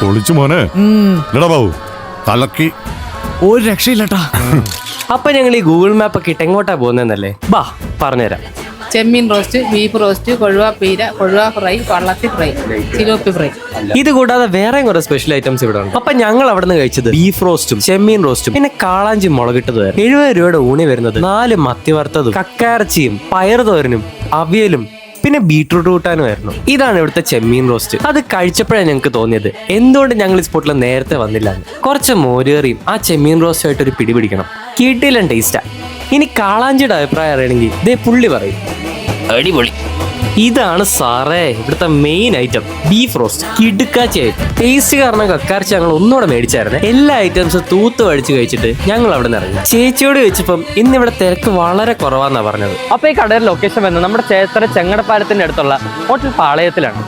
പൊളിച്ചു മോനെ. ബാബു കലക്കി ഒരു രക്ഷയില്ലട്ടാ. അപ്പൊ ഞങ്ങൾ ഈ ഗൂഗിൾ മാപ്പ് ഒക്കെ ഇട്ട് എങ്ങോട്ടാ പോകുന്നല്ലേ? ബാ പറഞ്ഞുതരാം. ചെമ്മീൻ റോസ്റ്റ്, ബീഫ് റോസ്റ്റ്, കൊഴുവ പീര, കൊഴുവ ഫ്രൈ, പള്ളത്തി ഫ്രൈ, സിലോപ്പി ഫ്രൈ. ഇത് കൂടാതെ വേറെ കുറെ സ്പെഷ്യൽ ഐറ്റംസ് ഇവിടെ ഉണ്ട്. അപ്പൊ ഞങ്ങൾ അവിടെ നിന്ന് കഴിച്ചത് ബീഫ് റോസ്റ്റും ചെമ്മീൻ റോസ്റ്റും പിന്നെ കാളാഞ്ചി മുളകിട്ടത്. 70 രൂപയുടെ ഊണി വരുന്നത് 4 മത്തി വറുത്തതും കക്കാരച്ചിയും പയറുതോരനും അവിയലും പിന്നെ ബീട്രൂട്ട് കൂട്ടാനുമായിരുന്നു. ഇതാണ് ഇവിടുത്തെ ചെമ്മീൻ റോസ്റ്റ്. അത് കഴിച്ചപ്പോഴാണ് ഞങ്ങൾക്ക് തോന്നിയത് എന്തുകൊണ്ട് ഞങ്ങൾ ഈ സ്പോട്ടിൽ നേരത്തെ വന്നില്ല. കുറച്ച് മോരുകറിയും ആ ചെമ്മീൻ റോസ്റ്റുമായിട്ട് ഒരു പിടി പിടിക്കണം. കിട്ടിയില്ല ടേസ്റ്റാ. ഇനി കാളാഞ്ചിയുടെ അഭിപ്രായം അറിയണമെങ്കിൽ ദേ പുള്ളി പറയും അടിപൊളി. ഇതാണ് സാറേ ഇവിടുത്തെ മെയിൻ ഐറ്റം, ബീഫ് റോസ്റ്റ്. കിടുക്കാച്ചയായി ടേസ്റ്റ് കാരണം കക്കാർച്ച ഞങ്ങൾ ഒന്നുകൂടെ മേടിച്ചായിരുന്നു. എല്ലാ ഐറ്റംസും തൂത്ത് വടിച്ച് കഴിച്ചിട്ട് ഞങ്ങൾ അവിടെ നിന്ന് ഇറങ്ങി. ചേച്ചിയോട് ചോദിച്ചപ്പം ഇന്നിവിടെ തിരക്ക് വളരെ കുറവാന്നാ പറഞ്ഞത്. അപ്പൊ ഈ കടയുടെ ലൊക്കേഷൻ വരുന്നത് നമ്മുടെ ചേത്തല ചെങ്ങടപ്പാലത്തിന്റെ അടുത്തുള്ള ഹോട്ടൽ പാളയത്തിലാണ്.